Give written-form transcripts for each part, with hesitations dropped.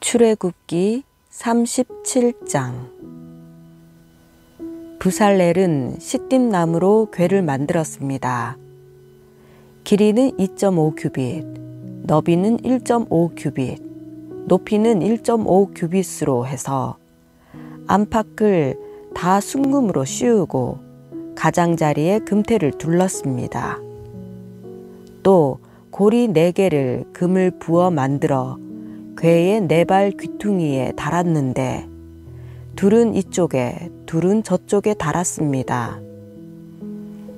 출애굽기 37장. 부살렐은 시띠나무로 궤를 만들었습니다. 길이는 2.5 규빗, 너비는 1.5 규빗, 높이는 1.5 규빗으로 해서 안팎을 다 순금으로 씌우고 가장자리에 금테를 둘렀습니다. 또 고리 4개를 금을 부어 만들어 궤의 4발 귀퉁이에 달았는데 둘은 이쪽에 둘은 저쪽에 달았습니다.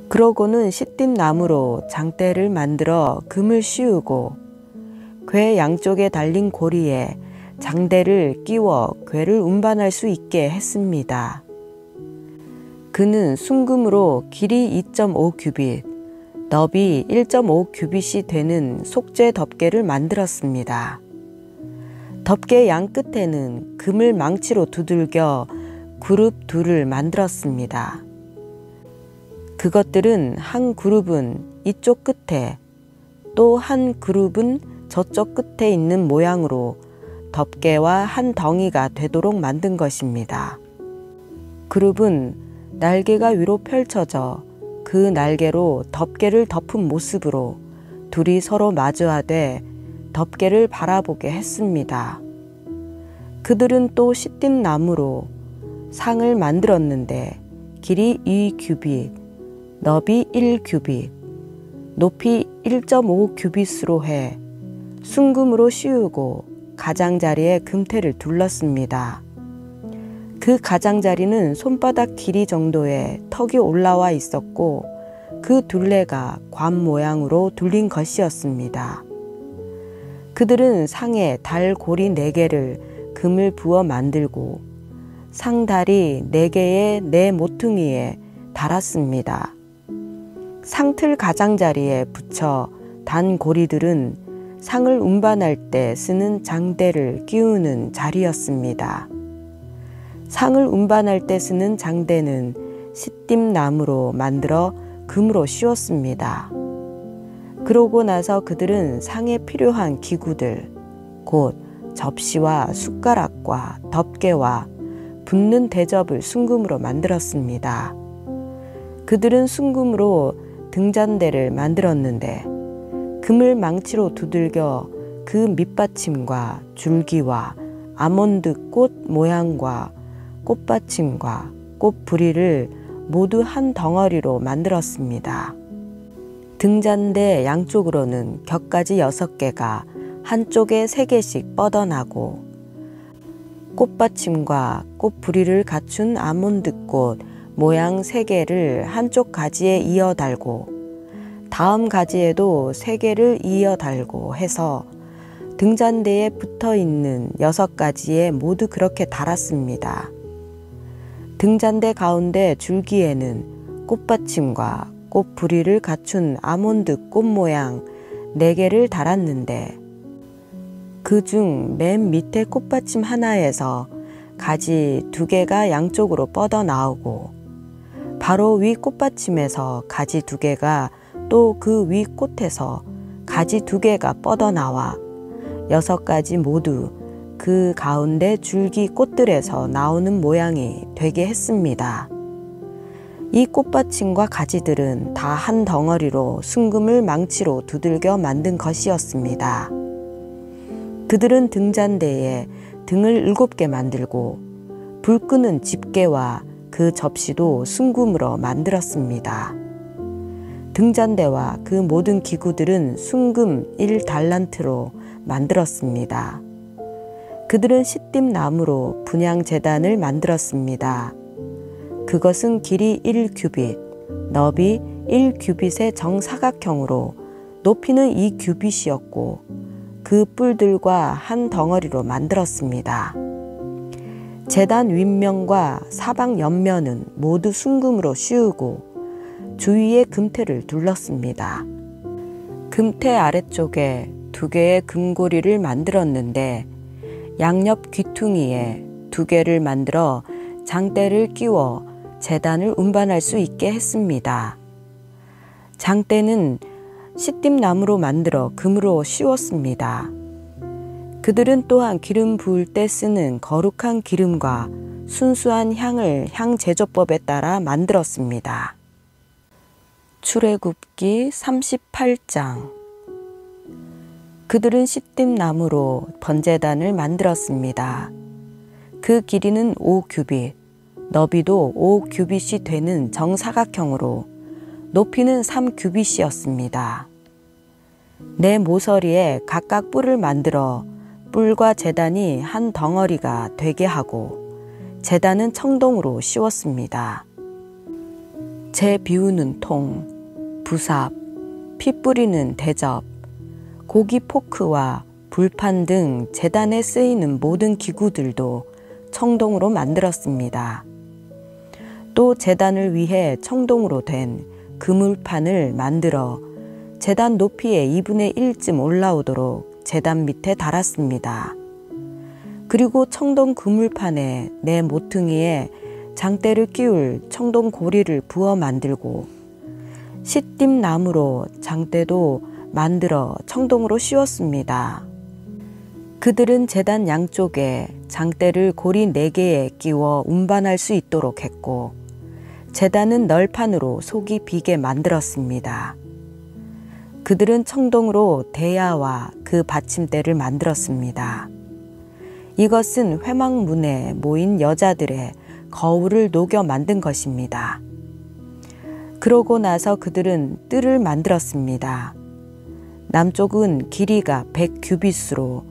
그러고는 시띠나무로 장대를 만들어 금을 씌우고 궤 양쪽에 달린 고리에 장대를 끼워 궤를 운반할 수 있게 했습니다. 그는 순금으로 길이 2.5 규빗, 너비 1.5 규빗이 되는 속죄 덮개를 만들었습니다. 덮개 양 끝에는 금을 망치로 두들겨 그룹 둘을 만들었습니다. 그것들은 한 그룹은 이쪽 끝에 또 한 그룹은 저쪽 끝에 있는 모양으로 덮개와 한 덩이가 되도록 만든 것입니다. 그룹은 날개가 위로 펼쳐져 그 날개로 덮개를 덮은 모습으로 둘이 서로 마주하되 덮개를 바라보게 했습니다. 그들은 또 시띠나무로 상을 만들었는데 길이 2 규빗, 너비 1 규빗, 높이 1.5 규빗으로 해 순금으로 씌우고 가장자리에 금테를 둘렀습니다. 그 가장자리는 손바닥 길이 정도의 턱이 올라와 있었고 그 둘레가 관 모양으로 둘린 것이었습니다. 그들은 상에 달 고리 4개를 금을 부어 만들고 상다리 4개의 4 모퉁이에 달았습니다. 상틀 가장자리에 붙여 단 고리들은 상을 운반할 때 쓰는 장대를 끼우는 자리였습니다. 상을 운반할 때 쓰는 장대는 시띠나무로 만들어 금으로 씌웠습니다. 그러고 나서 그들은 상에 필요한 기구들, 곧 접시와 숟가락과 덮개와 붓는 대접을 순금으로 만들었습니다. 그들은 순금으로 등잔대를 만들었는데 금을 망치로 두들겨 그 밑받침과 줄기와 아몬드 꽃 모양과 꽃받침과 꽃부리를 모두 한 덩어리로 만들었습니다. 등잔대 양쪽으로는 격가지 6개가 한쪽에 3개씩 뻗어나고 꽃받침과 꽃부리를 갖춘 아몬드꽃 모양 3개를 한쪽 가지에 이어 달고 다음 가지에도 3개를 이어 달고 해서 등잔대에 붙어 있는 6가지에 모두 그렇게 달았습니다. 등잔대 가운데 줄기에는 꽃받침과 꽃부리를 갖춘 아몬드 꽃 모양 4개를 달았는데 그중 맨 밑에 꽃받침 하나에서 가지 2개가 양쪽으로 뻗어 나오고 바로 위 꽃받침에서 가지 2개가 또 그 위 꽃에서 가지 2개가 뻗어 나와 6가지 모두 그 가운데 줄기 꽃들에서 나오는 모양이 되게 했습니다. 이 꽃받침과 가지들은 다 한 덩어리로 순금을 망치로 두들겨 만든 것이었습니다. 그들은 등잔대에 등을 7개 만들고 불 끄는 집게와 그 접시도 순금으로 만들었습니다. 등잔대와 그 모든 기구들은 순금 1달란트로 만들었습니다. 그들은 시띠나무로 분향제단을 만들었습니다. 그것은 길이 1 규빗, 너비 1 규빗의 정사각형으로 높이는 2 규빗이었고 그 뿔들과 한 덩어리로 만들었습니다. 제단 윗면과 사방 옆면은 모두 순금으로 씌우고 주위에 금테를 둘렀습니다. 금테 아래쪽에 2개의 금고리를 만들었는데 양옆 귀퉁이에 2개를 만들어 장대를 끼워 제단을 운반할 수 있게 했습니다. 장대는 시띠나무로 만들어 금으로 씌웠습니다. 그들은 또한 기름 부을 때 쓰는 거룩한 기름과 순수한 향을 향제조법에 따라 만들었습니다. 출애굽기 38장. 그들은 시딤 나무로 번제단을 만들었습니다. 그 길이는 5규빗, 너비도 5규빗이 되는 정사각형으로 높이는 3규빗이었습니다. 네 모서리에 각각 뿔을 만들어 뿔과 제단이 한 덩어리가 되게 하고 제단은 청동으로 씌웠습니다. 재 비우는 통, 부삽, 피 뿌리는 대접, 고기 포크와 불판 등 제단에 쓰이는 모든 기구들도 청동으로 만들었습니다. 또 제단을 위해 청동으로 된 그물판을 만들어 제단 높이의 2분의 1쯤 올라오도록 제단 밑에 달았습니다. 그리고 청동 그물판에 네 모퉁이에 장대를 끼울 청동 고리를 부어 만들고 시딤 나무로 장대도 만들어 청동으로 씌웠습니다. 그들은 제단 양쪽에 장대를 고리 4개에 끼워 운반할 수 있도록 했고 제단은 널판으로 속이 비게 만들었습니다. 그들은 청동으로 대야와 그 받침대를 만들었습니다. 이것은 회막문에 모인 여자들의 거울을 녹여 만든 것입니다. 그러고 나서 그들은 뜰을 만들었습니다. 남쪽은 길이가 100규빗으로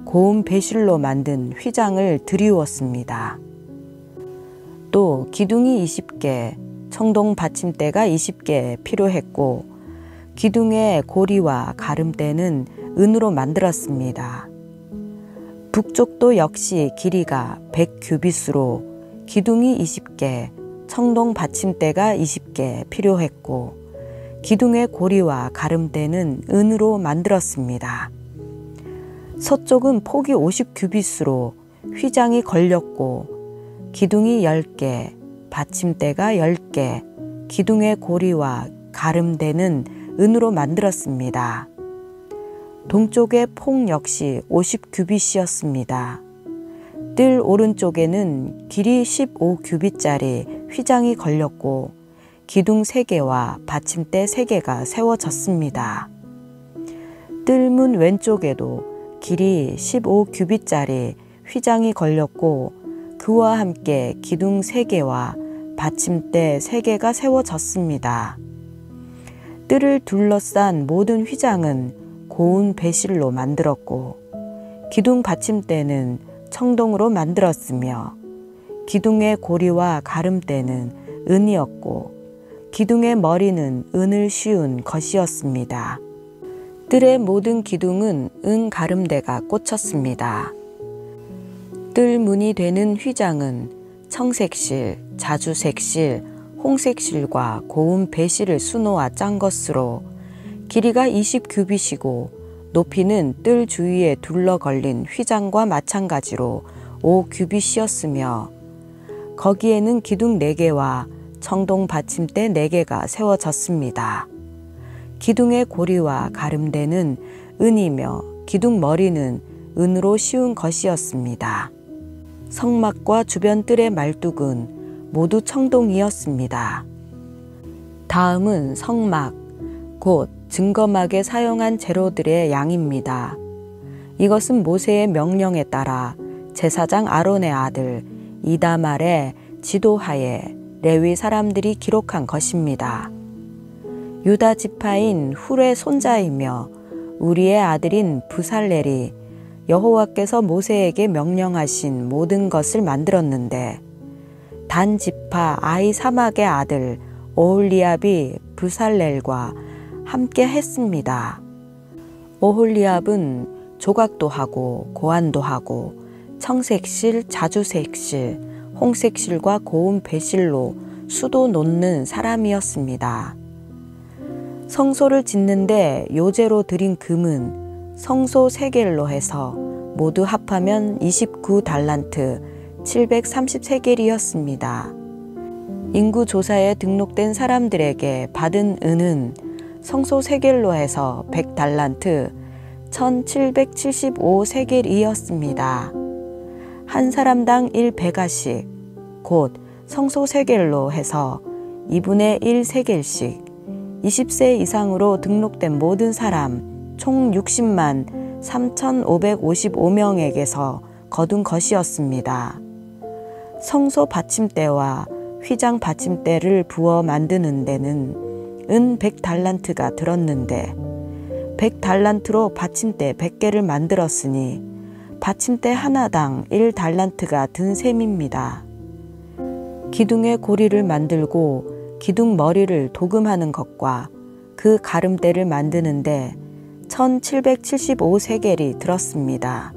고운 배실로 만든 휘장을 드리웠습니다. 또 기둥이 20개, 청동 받침대가 20개 필요했고 기둥의 고리와 가름대는 은으로 만들었습니다. 북쪽도 역시 길이가 100규빗으로 기둥이 20개, 청동 받침대가 20개 필요했고 기둥의 고리와 가름대는 은으로 만들었습니다. 서쪽은 폭이 50규빗으로 휘장이 걸렸고 기둥이 10개, 받침대가 10개, 기둥의 고리와 가름대는 은으로 만들었습니다. 동쪽의 폭 역시 50규빗이었습니다. 뜰 오른쪽에는 길이 15규빗짜리 휘장이 걸렸고 기둥 3개와 받침대 3개가 세워졌습니다. 뜰문 왼쪽에도 길이 15규빗짜리 휘장이 걸렸고 그와 함께 기둥 3개와 받침대 3개가 세워졌습니다. 뜰을 둘러싼 모든 휘장은 고운 배실로 만들었고 기둥 받침대는 청동으로 만들었으며 기둥의 고리와 가름대는 은이었고 기둥의 머리는 은을 씌운 것이었습니다. 뜰의 모든 기둥은 은 가름대가 꽂혔습니다. 뜰 문이 되는 휘장은 청색실, 자주색실, 홍색실과 고운 배실을 수놓아 짠 것으로 길이가 20규빗이고 높이는 뜰 주위에 둘러 걸린 휘장과 마찬가지로 5규빗이었으며 거기에는 기둥 4개와 청동 받침대 4개가 세워졌습니다. 기둥의 고리와 가름대는 은이며 기둥 머리는 은으로 씌운 것이었습니다. 성막과 주변 뜰의 말뚝은 모두 청동이었습니다. 다음은 성막, 곧 증거막에 사용한 재료들의 양입니다. 이것은 모세의 명령에 따라 제사장 아론의 아들 이다말의 지도하에 레위 사람들이 기록한 것입니다. 유다 지파인 훌의 손자이며 우리의 아들인 부살렐이 여호와께서 모세에게 명령하신 모든 것을 만들었는데 단 지파 아히사막의 아들 오홀리압이 부살렐과 함께 했습니다. 오홀리압은 조각도 하고 고안도 하고 청색실, 자주색실, 홍색실과 고운 배실로 수도 놓는 사람이었습니다. 성소를 짓는데 요제로 드린 금은 성소 세겔로 해서 모두 합하면 29달란트 733겔이었습니다. 인구조사에 등록된 사람들에게 받은 은은 성소 세겔로 해서 100달란트 1775세겔이었습니다. 한 사람당 1베가씩, 곧 성소세겔로 해서 2분의 1세겔씩 20세 이상으로 등록된 모든 사람 총 60만 3,555명에게서 거둔 것이었습니다. 성소 받침대와 휘장 받침대를 부어 만드는 데는 은 100달란트가 들었는데 100달란트로 받침대 100개를 만들었으니 받침대 하나당 1달란트가 든 셈입니다. 기둥의 고리를 만들고 기둥 머리를 도금하는 것과 그 가름대를 만드는데 1775세겔이 들었습니다.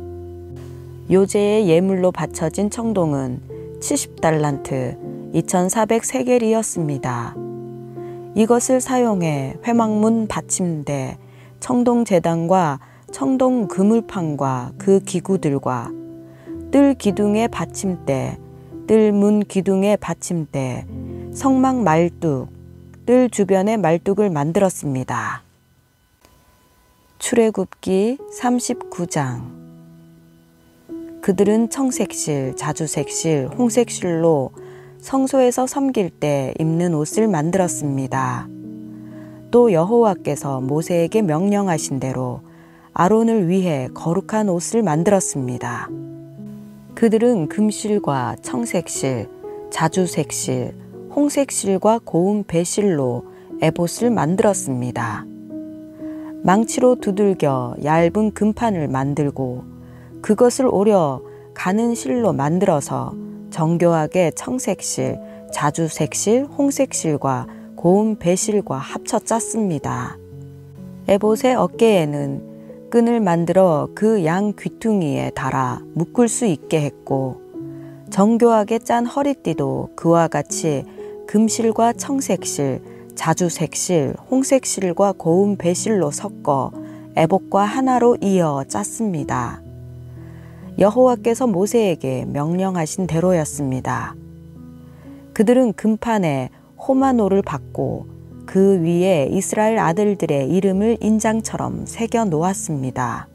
요제의 예물로 바쳐진 청동은 70달란트 2400세겔이었습니다. 이것을 사용해 회막문 받침대, 청동제단과 청동 그물판과 그 기구들과 뜰 기둥의 받침대, 뜰 문 기둥의 받침대, 성막 말뚝, 뜰 주변의 말뚝을 만들었습니다. 출애굽기 39장. 그들은 청색실, 자주색실, 홍색실로 성소에서 섬길 때 입는 옷을 만들었습니다. 또 여호와께서 모세에게 명령하신 대로 아론을 위해 거룩한 옷을 만들었습니다. 그들은 금실과 청색실, 자주색실, 홍색실과 고운 배실로 에봇을 만들었습니다. 망치로 두들겨 얇은 금판을 만들고 그것을 오려 가는 실로 만들어서 정교하게 청색실, 자주색실, 홍색실과 고운 배실과 합쳐 짰습니다. 에봇의 어깨에는 끈을 만들어 그 양 귀퉁이에 달아 묶을 수 있게 했고 정교하게 짠 허리띠도 그와 같이 금실과 청색실, 자주색실, 홍색실과 고운 배실로 섞어 에봇과 하나로 이어 짰습니다. 여호와께서 모세에게 명령하신 대로였습니다. 그들은 금판에 호마노를 받고 그 위에 이스라엘 아들들의 이름을 인장처럼 새겨 놓았습니다.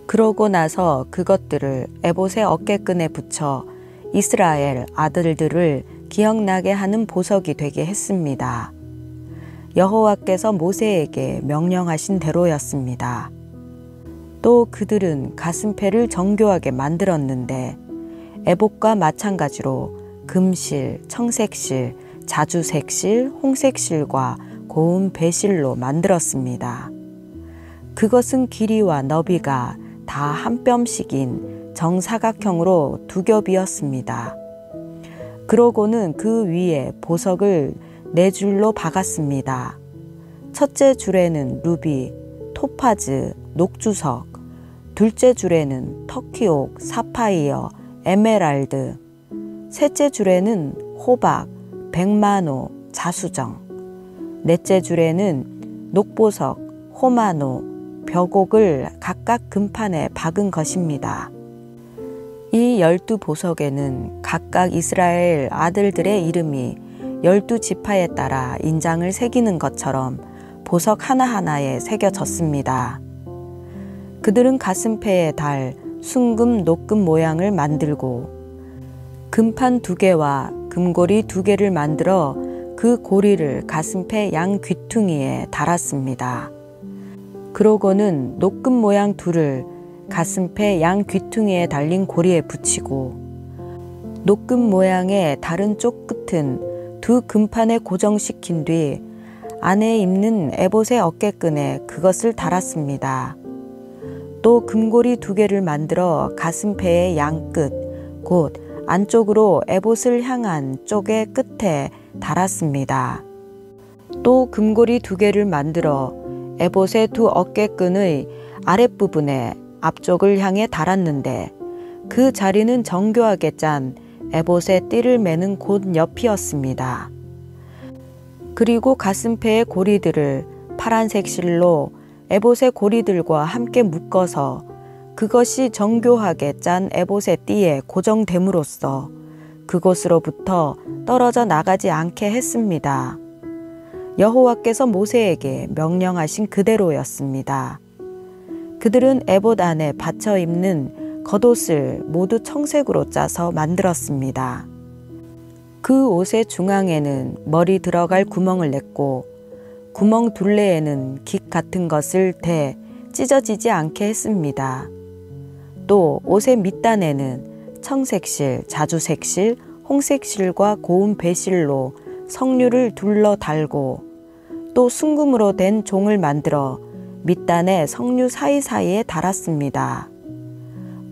그러고 나서 그것들을 에봇의 어깨끈에 붙여 이스라엘 아들들을 기억나게 하는 보석이 되게 했습니다. 여호와께서 모세에게 명령하신 대로였습니다. 또 그들은 가슴패를 정교하게 만들었는데 에봇과 마찬가지로 금실, 청색실, 자주색실, 홍색실과 고운 배실로 만들었습니다. 그것은 길이와 너비가 다 한 뼘씩인 정사각형으로 두 겹이었습니다. 그러고는 그 위에 보석을 4줄로 박았습니다. 첫째 줄에는 루비, 토파즈, 녹주석, 둘째 줄에는 터키옥, 사파이어, 에메랄드, 셋째 줄에는 호박, 백마노, 자수정, 넷째 줄에는 녹보석, 호마노, 벽옥을 각각 금판에 박은 것입니다. 이 12보석에는 각각 이스라엘 아들들의 이름이 12지파에 따라 인장을 새기는 것처럼 보석 하나하나에 새겨졌습니다. 그들은 가슴패에 달 순금, 녹금 모양을 만들고 금판 2개와 금고리 2개를 만들어 그 고리를 가슴패 양 귀퉁이에 달았습니다. 그러고는 녹금 모양 2를 가슴패 양 귀퉁이에 달린 고리에 붙이고 녹금 모양의 다른 쪽 끝은 2 금판에 고정시킨 뒤 안에 입는 에봇의 어깨끈에 그것을 달았습니다. 또 금고리 2개를 만들어 가슴패의 양 끝, 곧 안쪽으로 에봇을 향한 쪽의 끝에 달았습니다. 또 금고리 2개를 만들어 에봇의 2 어깨끈의 아랫부분에 앞쪽을 향해 달았는데 그 자리는 정교하게 짠 에봇의 띠를 매는 곳 옆이었습니다. 그리고 가슴패의 고리들을 파란색 실로 에봇의 고리들과 함께 묶어서 그것이 정교하게 짠 에봇의 띠에 고정됨으로써 그곳으로부터 떨어져 나가지 않게 했습니다. 여호와께서 모세에게 명령하신 그대로였습니다. 그들은 에봇 안에 받쳐 입는 겉옷을 모두 청색으로 짜서 만들었습니다. 그 옷의 중앙에는 머리 들어갈 구멍을 냈고 구멍 둘레에는 깃 같은 것을 대 찢어지지 않게 했습니다. 또 옷의 밑단에는 청색실, 자주색실, 홍색실과 고운 배실로 석류를 둘러 달고 또 순금으로 된 종을 만들어 밑단에 석류 사이사이에 달았습니다.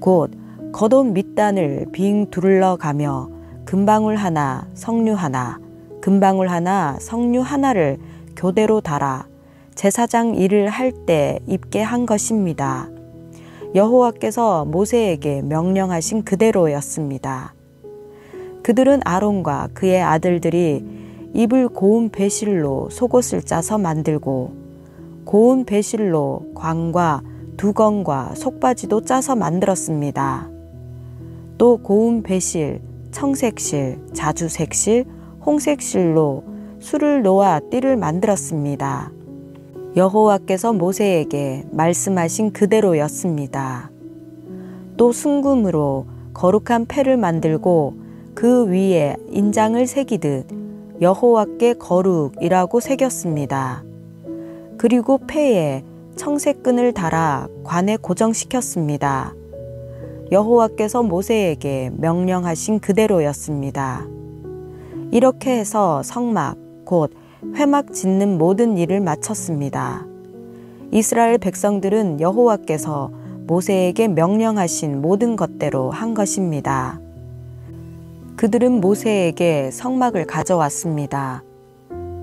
곧 겉옷 밑단을 빙 둘러가며 금방울 하나, 석류 하나, 금방울 하나, 석류 하나를 교대로 달아 제사장 일을 할 때 입게 한 것입니다. 여호와께서 모세에게 명령하신 그대로였습니다. 그들은 아론과 그의 아들들이 입을 고운 배실로 속옷을 짜서 만들고 고운 배실로 광과 두건과 속바지도 짜서 만들었습니다. 또 고운 배실, 청색실, 자주색실, 홍색실로 술을 놓아 띠를 만들었습니다. 여호와께서 모세에게 말씀하신 그대로였습니다. 또 순금으로 거룩한 패를 만들고 그 위에 인장을 새기듯 여호와께 거룩이라고 새겼습니다. 그리고 패에 청색끈을 달아 관에 고정시켰습니다. 여호와께서 모세에게 명령하신 그대로였습니다. 이렇게 해서 성막, 곧 회막 짓는 모든 일을 마쳤습니다. 이스라엘 백성들은 여호와께서 모세에게 명령하신 모든 것대로 한 것입니다. 그들은 모세에게 성막을 가져왔습니다.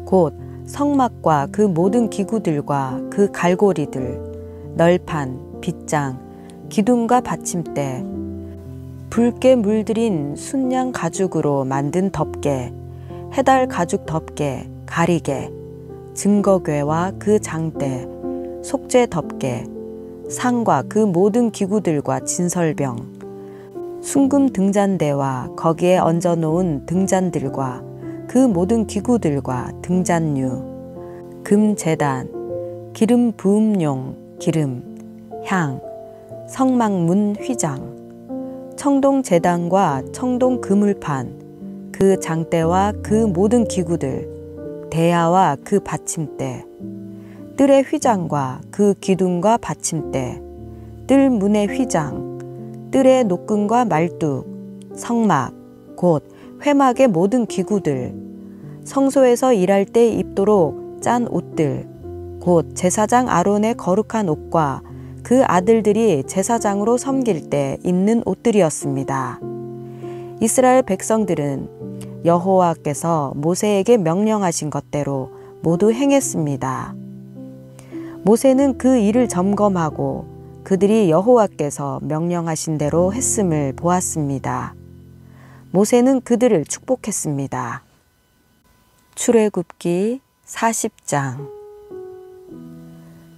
곧 성막과 그 모든 기구들과 그 갈고리들, 널판, 빗장, 기둥과 받침대, 붉게 물들인 순양 가죽으로 만든 덮개, 해달 가죽 덮개, 가리개, 증거궤와 그 장대, 속죄 덮개, 상과 그 모든 기구들과 진설병, 순금 등잔대와 거기에 얹어놓은 등잔들과 그 모든 기구들과 등잔류, 금제단, 기름 부음용 기름, 향, 성막문 휘장, 청동제단과 청동 그물판, 그 장대와 그 모든 기구들, 대야와 그 받침대, 뜰의 휘장과 그 기둥과 받침대, 뜰 문의 휘장, 뜰의 노끈과 말뚝, 성막, 곧 회막의 모든 기구들, 성소에서 일할 때 입도록 짠 옷들, 곧 제사장 아론의 거룩한 옷과 그 아들들이 제사장으로 섬길 때 입는 옷들이었습니다. 이스라엘 백성들은 여호와께서 모세에게 명령하신 것대로 모두 행했습니다. 모세는 그 일을 점검하고 그들이 여호와께서 명령하신 대로 했음을 보았습니다. 모세는 그들을 축복했습니다. 출애굽기 40장.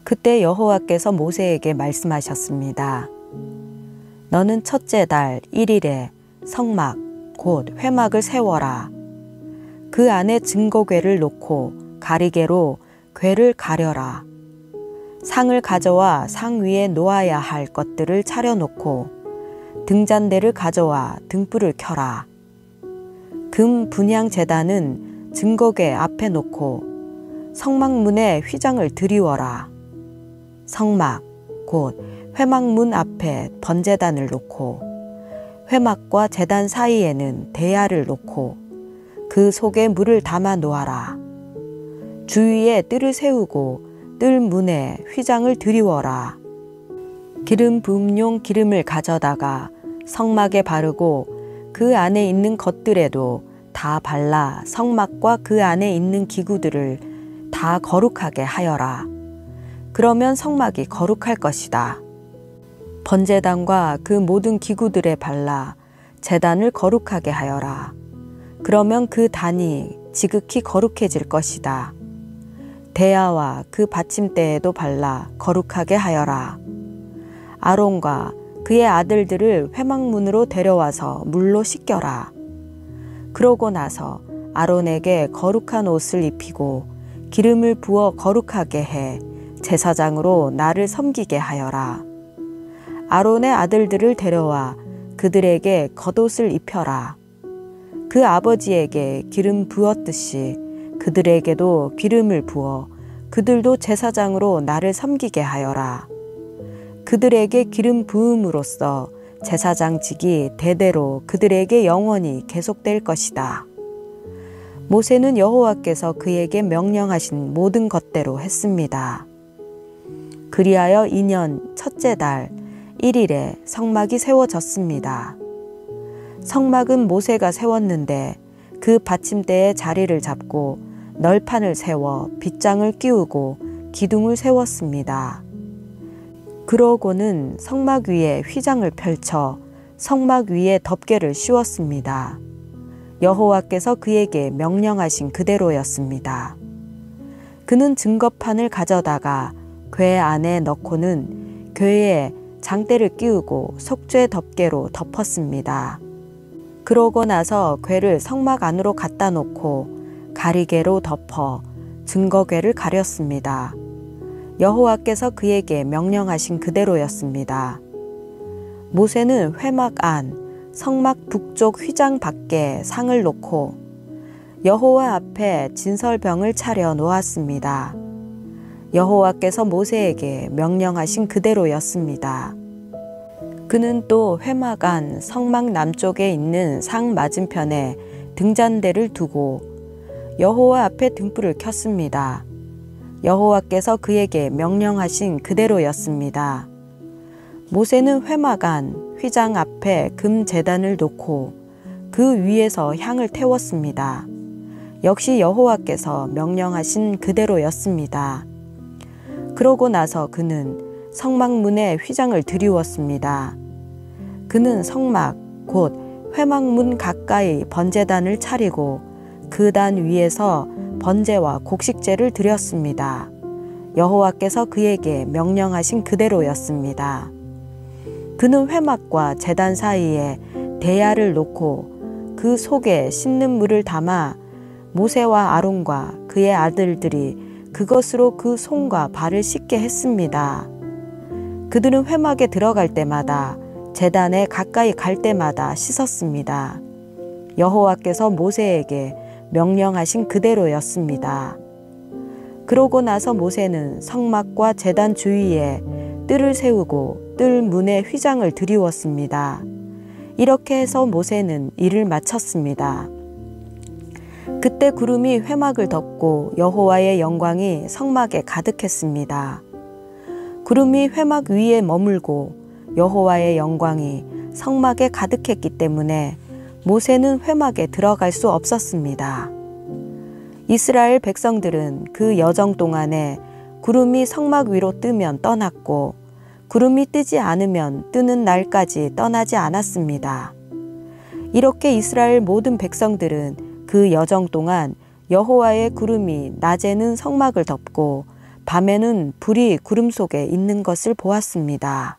그때 여호와께서 모세에게 말씀하셨습니다. 너는 첫째 달 1일에 성막 곧 회막을 세워라. 그 안에 증거궤를 놓고 가리개로 궤를 가려라. 상을 가져와 상 위에 놓아야 할 것들을 차려놓고 등잔대를 가져와 등불을 켜라. 금 분향 제단은 증거궤 앞에 놓고 성막문에 휘장을 드리워라. 성막 곧 회막문 앞에 번제단을 놓고 회막과 제단 사이에는 대야를 놓고 그 속에 물을 담아 놓아라. 주위에 뜰을 세우고 뜰 문에 휘장을 드리워라. 기름 부음용 기름을 가져다가 성막에 바르고 그 안에 있는 것들에도 다 발라 성막과 그 안에 있는 기구들을 다 거룩하게 하여라. 그러면 성막이 거룩할 것이다. 번제단과 그 모든 기구들에 발라 제단을 거룩하게 하여라. 그러면 그 단이 지극히 거룩해질 것이다. 대야와 그 받침대에도 발라 거룩하게 하여라. 아론과 그의 아들들을 회막문으로 데려와서 물로 씻겨라. 그러고 나서 아론에게 거룩한 옷을 입히고 기름을 부어 거룩하게 해 제사장으로 나를 섬기게 하여라. 아론의 아들들을 데려와 그들에게 겉옷을 입혀라. 그 아버지에게 기름 부었듯이 그들에게도 기름을 부어 그들도 제사장으로 나를 섬기게 하여라. 그들에게 기름 부음으로써 제사장직이 대대로 그들에게 영원히 계속될 것이다. 모세는 여호와께서 그에게 명령하신 모든 것대로 했습니다. 그리하여 2년 첫째 달 1일에 성막이 세워졌습니다. 성막은 모세가 세웠는데 그 받침대에 자리를 잡고 널판을 세워 빗장을 끼우고 기둥을 세웠습니다. 그러고는 성막 위에 휘장을 펼쳐 성막 위에 덮개를 씌웠습니다. 여호와께서 그에게 명령하신 그대로였습니다. 그는 증거판을 가져다가 궤 안에 넣고는 궤에 장대를 끼우고 속죄 덮개로 덮었습니다. 그러고 나서 궤를 성막 안으로 갖다 놓고 가리개로 덮어 증거궤를 가렸습니다. 여호와께서 그에게 명령하신 그대로였습니다. 모세는 회막 안 성막 북쪽 휘장 밖에 상을 놓고 여호와 앞에 진설병을 차려 놓았습니다. 여호와께서 모세에게 명령하신 그대로였습니다. 그는 또 회막 안 성막 남쪽에 있는 상 맞은편에 등잔대를 두고 여호와 앞에 등불을 켰습니다. 여호와께서 그에게 명령하신 그대로였습니다. 모세는 회막 안 휘장 앞에 금 제단을 놓고 그 위에서 향을 태웠습니다. 역시 여호와께서 명령하신 그대로였습니다. 그러고 나서 그는 성막문에 휘장을 드리웠습니다. 그는 성막 곧 회막문 가까이 번제단을 차리고 그 단 위에서 번제와 곡식제를 드렸습니다. 여호와께서 그에게 명령하신 그대로였습니다. 그는 회막과 제단 사이에 대야를 놓고 그 속에 씻는 물을 담아 모세와 아론과 그의 아들들이 그것으로 그 손과 발을 씻게 했습니다. 그들은 회막에 들어갈 때마다 제단에 가까이 갈 때마다 씻었습니다. 여호와께서 모세에게 명령하신 그대로였습니다. 그러고 나서 모세는 성막과 제단 주위에 뜰을 세우고 뜰 문에 휘장을 드리웠습니다. 이렇게 해서 모세는 일을 마쳤습니다. 그때 구름이 회막을 덮고 여호와의 영광이 성막에 가득했습니다. 구름이 회막 위에 머물고 여호와의 영광이 성막에 가득했기 때문에 모세는 회막에 들어갈 수 없었습니다. 이스라엘 백성들은 그 여정 동안에 구름이 성막 위로 뜨면 떠났고 구름이 뜨지 않으면 뜨는 날까지 떠나지 않았습니다. 이렇게 이스라엘 모든 백성들은 그 여정 동안 여호와의 구름이 낮에는 성막을 덮고 밤에는 불이 구름 속에 있는 것을 보았습니다.